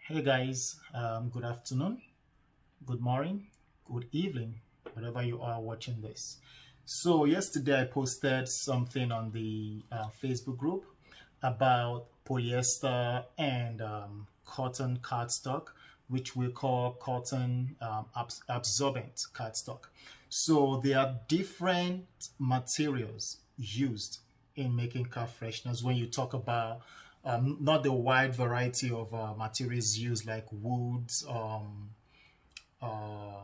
Hey guys, good afternoon, good morning, good evening, wherever you are watching this. So yesterday I posted something on the Facebook group about polyester and cotton cardstock, which we call cotton absorbent cardstock. So there are different materials used in making car fresheners when you talk about not the wide variety of materials used like woods,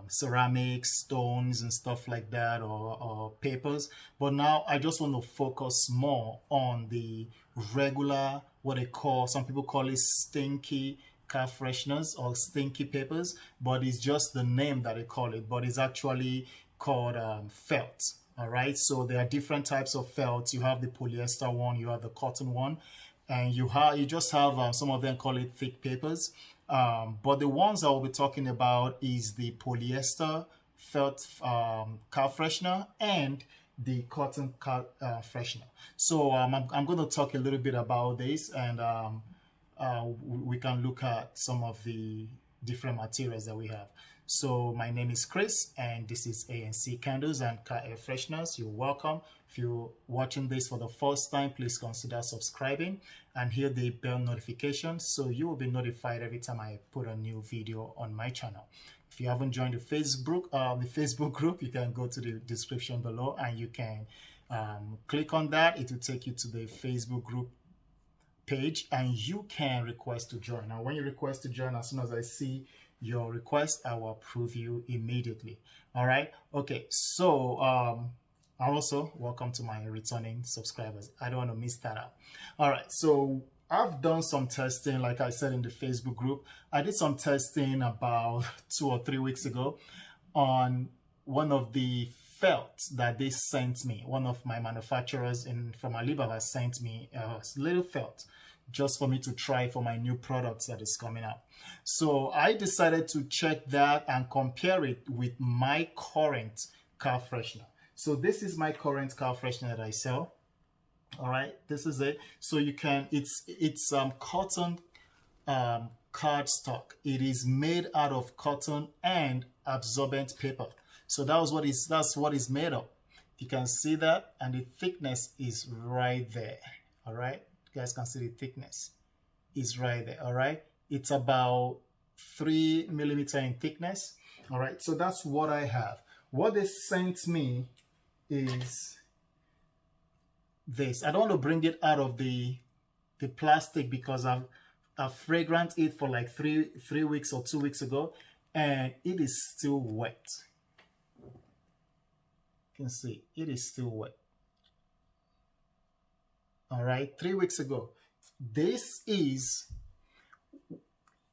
ceramics, stones, and stuff like that, or papers. But now I just want to focus more on the regular, what they call, some people call it stinky car fresheners or stinky papers, but it's just the name that they call it, but it's actually called felt. All right, so there are different types of felt. You have the polyester one, you have the cotton one, and you just have some of them call it thick papers. But the ones I will be talking about is the polyester felt car freshener and the cotton car freshener. So I'm going to talk a little bit about this, and we can look at some of the different materials that we have. So my name is Chris, and this is ANC Candles and Car Air Fresheners. You're welcome. If you're watching this for the first time, please consider subscribing and hit the bell notification so you will be notified every time I put a new video on my channel. If you haven't joined the Facebook group, you can go to the description below and you can click on that. It will take you to the Facebook group page and you can request to join. Now, when you request to join, as soon as I see your request, I will approve you immediately. All right. Okay. So also welcome to my returning subscribers. I don't want to miss that out. All right. So I've done some testing, like I said in the Facebook group. I did some testing about 2 or 3 weeks ago on one of the felt that they sent me. One of my manufacturers from Alibaba sent me a little felt just for me to try for my new products that is coming out. So I decided to check that and compare it with my current car freshener. So this is my current car freshener that I sell. All right, this is it. So you can, it's cotton cardstock. It is made out of cotton and absorbent paper. So that's what it's made of. You can see that, and the thickness is right there. All right, you guys can see the thickness is right there. All right, it's about 3 millimeter in thickness. All right, so that's what I have. What they sent me is this. I don't want to bring it out of the plastic because I've fragranced it for like three weeks or 2 weeks ago, and it is still wet. You can see it is still wet. All right, 3 weeks ago. It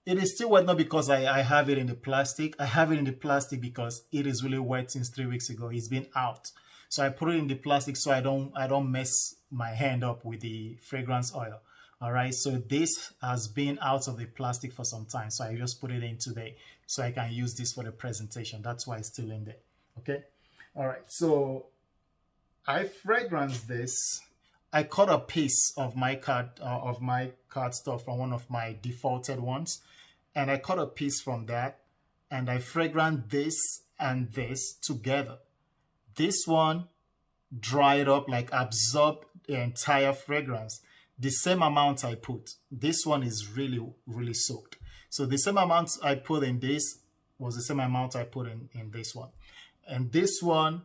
is still wet, not because I have it in the plastic. I have it in the plastic because it is really wet since 3 weeks ago. It's been out. So I put it in the plastic so I don't mess my hand up with the fragrance oil. All right, so this has been out of the plastic for some time. So I just put it in today so I can use this for the presentation. That's why it's still in there. Okay. All right, so I fragranced this. I cut a piece of my cardstock from one of my defaulted ones, and I cut a piece from that, and I fragranced this and this together. This one dried up, like absorbed the entire fragrance. The same amount I put. This one is really, really soaked. So the same amount I put in this was the same amount I put in this one. And this one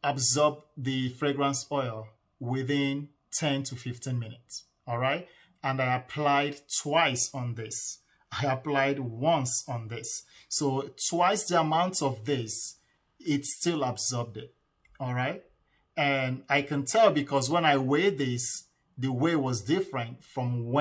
absorbed the fragrance oil within 10 to 15 minutes. All right. And I applied twice on this. I applied once on this. So twice the amount of this, it still absorbed it. All right. And I can tell because when I weighed this, the weight was different from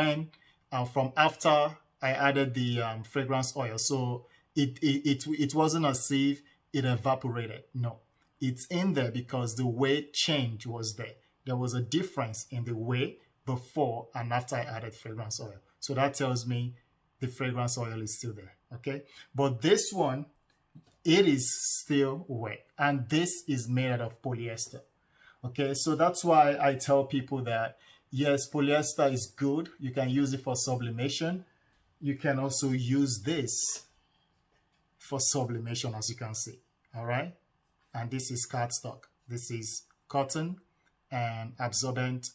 from after I added the fragrance oil. So it wasn't as if it evaporated. No, it's in there because the weight change was there. There was a difference in the weight before and after I added fragrance oil. So that tells me the fragrance oil is still there. Okay. But this one, it is still wet. And this is made out of polyester. Okay. So that's why I tell people that, yes, polyester is good. You can use it for sublimation. you can also use this for sublimation, as you can see. All right. And this is cardstock. This is cotton and absorbent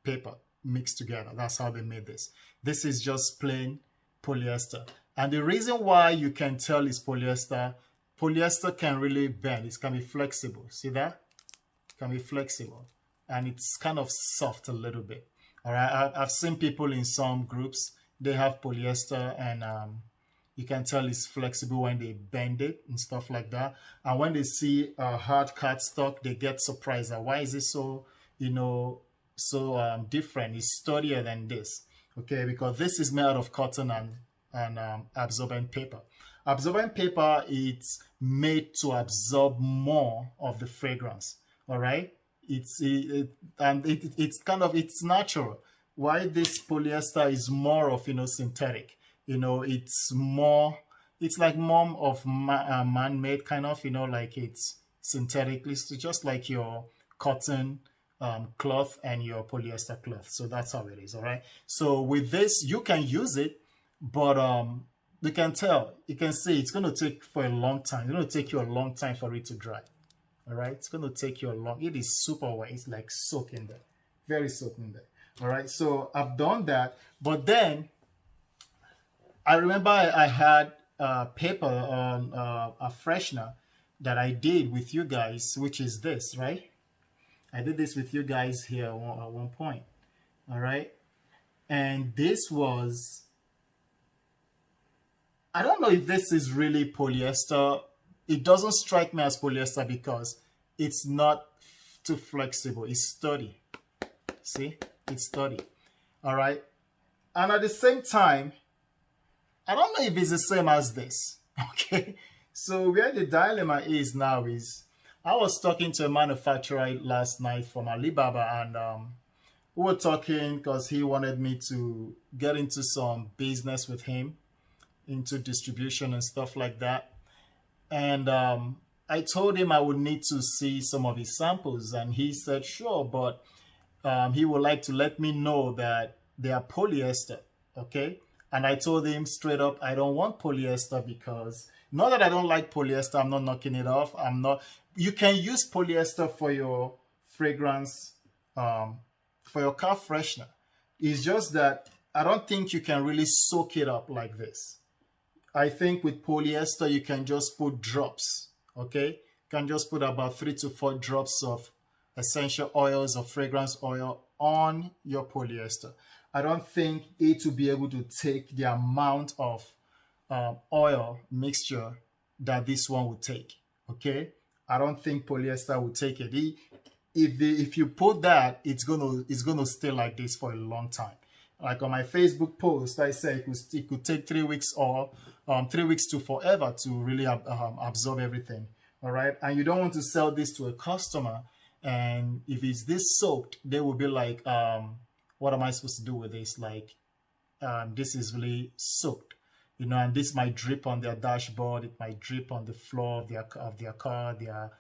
paper mixed together. That's how they made this. This is just plain polyester. And the reason why you can tell it's polyester, polyester can really bend. It can be flexible. See that? It can be flexible. And it's kind of soft a little bit. All right. I've seen people in some groups, they have polyester and you can tell it's flexible when they bend it and stuff like that. And when they see hard cardstock, they get surprised. Why is it so, so different? It's sturdier than this, okay? Because this is made out of cotton and absorbent paper. Absorbent paper, it's made to absorb more of the fragrance, all right? It's natural. Why this polyester is more of, synthetic. It's like more of man-made kind of, like it's synthetic. It's just like your cotton cloth and your polyester cloth. So that's how it is, all right? So with this, you can use it, but you can tell, you can see it's going to take for a long time. It's going to take you a long time for it to dry, all right? It's going to take you a long, it is super wet. It's like soaking there, very soaking there, all right? So I've done that, but then I remember I had paper on a freshener that I did with you guys, which is this, right? I did this with you guys here at one point, all right? And this was, I don't know if this is really polyester. It doesn't strike me as polyester because it's not too flexible. It's sturdy. See? It's sturdy, all right? And at the same time, I don't know if it's the same as this, okay? So where the dilemma is now is, I was talking to a manufacturer last night from Alibaba, and we were talking because he wanted me to get into some business with him, into distribution and stuff like that. And I told him I would need to see some of his samples, and he said, sure, but he would like to let me know that they are polyester, okay? And I told him straight up, I don't want polyester because, not that I don't like polyester, I'm not knocking it off. You can use polyester for your fragrance, for your car freshener. It's just that I don't think you can really soak it up like this. I think with polyester, you can just put drops, okay? You can just put about 3 to 4 drops of essential oils or fragrance oil on your polyester. I don't think it will be able to take the amount of oil mixture that this one would take, okay? I don't think polyester will take it. If you put that, it's gonna stay like this for a long time. Like on my Facebook post, I said it could take 3 weeks or 3 weeks to forever to really absorb everything, all right? And you don't want to sell this to a customer, and if it's this soaked, they will be like, what am I supposed to do with this? Like, this is really soaked, and this might drip on their dashboard. It might drip on the floor of their car, their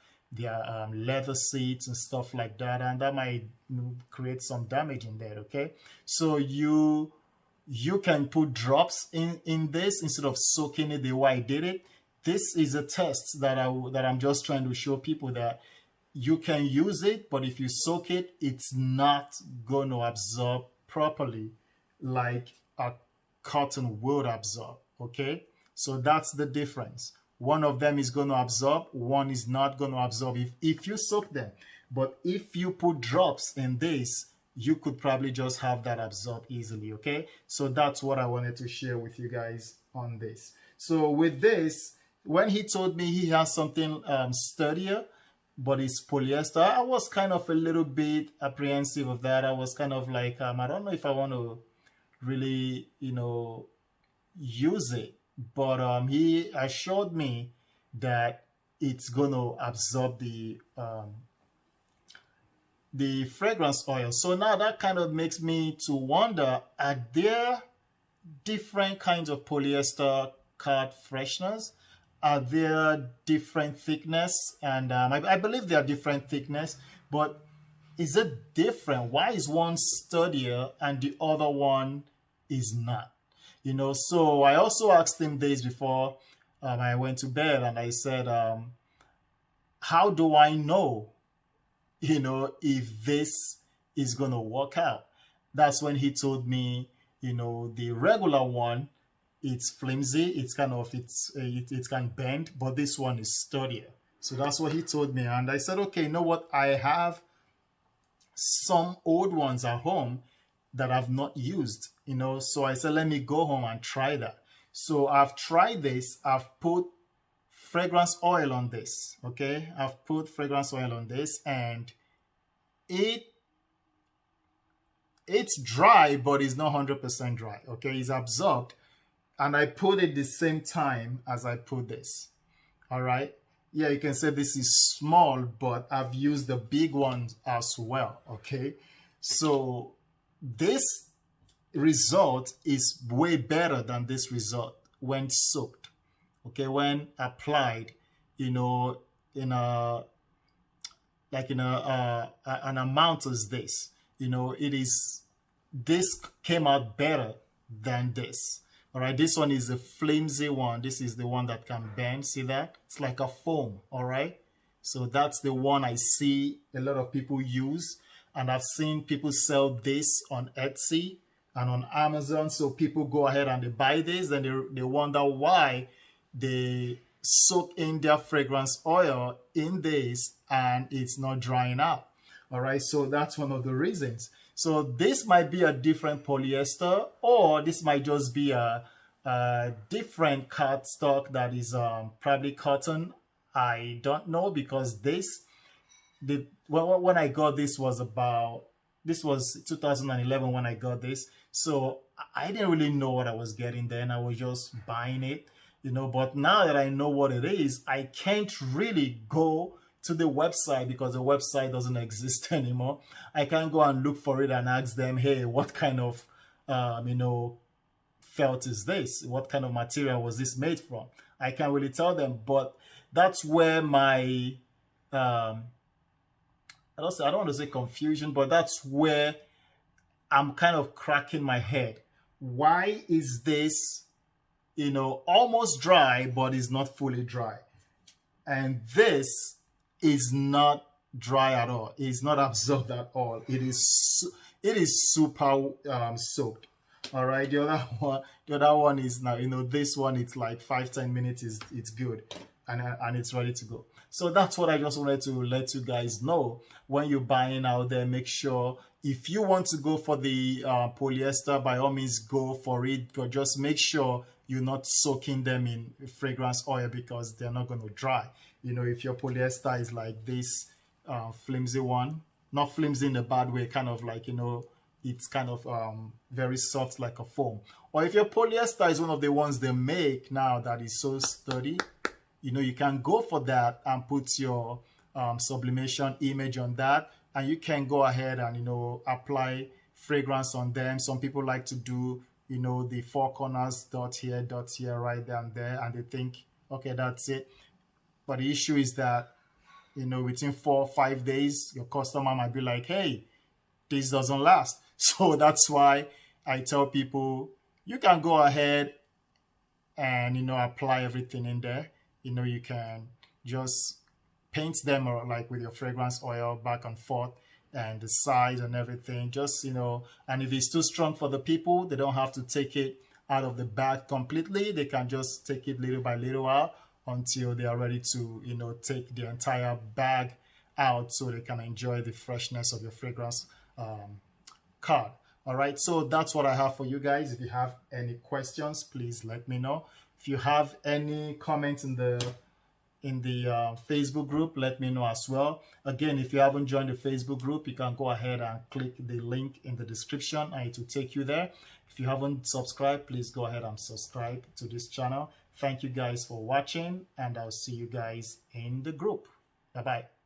leather seats and stuff like that. And that might create some damage in there, okay? So you can put drops in this instead of soaking it the way I did it. This is a test that I'm just trying to show people that you can use it, but if you soak it, it's not going to absorb properly like a cotton would absorb, okay? So that's the difference. One of them is going to absorb, one is not going to absorb if you soak them. But if you put drops in this, you could probably just have that absorb easily, okay? So that's what I wanted to share with you guys on this. So with this, when he told me he has something sturdier, but it's polyester, I was kind of a little bit apprehensive of that. I was kind of like, I don't know if I want to really, use it. But he assured me that it's going to absorb the fragrance oil. So now that kind of makes me to wonder, are there different kinds of polyester card fresheners? Are there different thickness? And I believe they are different thickness, but is it different? Why is one sturdier and the other one is not? So I also asked him days before I went to bed, and I said, how do I know, if this is going to work out? That's when he told me, the regular one, it's flimsy, it's kind of, it can bend, but this one is sturdier. So that's what he told me. And I said, okay, you know what? I have some old ones at home that I've not used, so I said, let me go home and try that. So I've tried this. I've put fragrance oil on this. Okay, I've put fragrance oil on this, and it's dry, but it's not 100% dry. Okay, it's absorbed, and I put it the same time as I put this. All right, yeah, you can say this is small, but I've used the big ones as well. Okay, so this result is way better than this result when soaked. Okay, when applied, in a an amount as this, this came out better than this. All right, this one is a flimsy one. This is the one that can bend. See that? It's like a foam. All right, so that's the one I see a lot of people use, and I've seen people sell this on Etsy and on Amazon. So people go ahead and they buy this, and they wonder why they soak in their fragrance oil in this and it's not drying out. All right, so that's one of the reasons. So this might be a different polyester, or this might just be a different cardstock that is probably cotton. I don't know, because when I got this was 2011 when I got this. So I didn't really know what I was getting then. I was just buying it, but now that I know what it is, I can't really go to the website because the website doesn't exist anymore. I can't go and look for it and ask them, hey, what kind of, felt is this? What kind of material was this made from? I can't really tell them, but that's where my, I don't want to say confusion, but that's where I'm kind of cracking my head. Why is this, almost dry, but is not fully dry? And this is not dry at all. It's not absorbed at all. It is super soaked. All right. The other one is now, this one, it's like 5-10 minutes it's good, and it's ready to go. So that's what I just wanted to let you guys know. When you're buying out there, make sure, if you want to go for the polyester, by all means go for it, but just make sure you're not soaking them in fragrance oil, because they're not going to dry. If your polyester is like this flimsy one, not flimsy in a bad way, kind of like, it's kind of very soft like a foam. Or if your polyester is one of the ones they make now that is so sturdy, you can go for that and put your sublimation image on that, and you can go ahead and, apply fragrance on them. Some people like to do, the four corners, dot here, right there and there, and they think, okay, that's it. But the issue is that, within 4 or 5 days, your customer might be like, hey, this doesn't last. So that's why I tell people, you can go ahead and, apply everything in there. You can just paint them, or like with your fragrance oil, back and forth, and the size and everything. Just, and if it's too strong for the people, they don't have to take it out of the bag completely. They can just take it little by little out until they are ready to, take the entire bag out, so they can enjoy the freshness of your fragrance card. All right, so that's what I have for you guys. If you have any questions, please let me know. If you have any comments in the Facebook group, let me know as well. Again, if you haven't joined the Facebook group, you can go ahead and click the link in the description and it will take you there. If you haven't subscribed, please go ahead and subscribe to this channel. Thank you guys for watching, and I'll see you guys in the group. Bye-bye.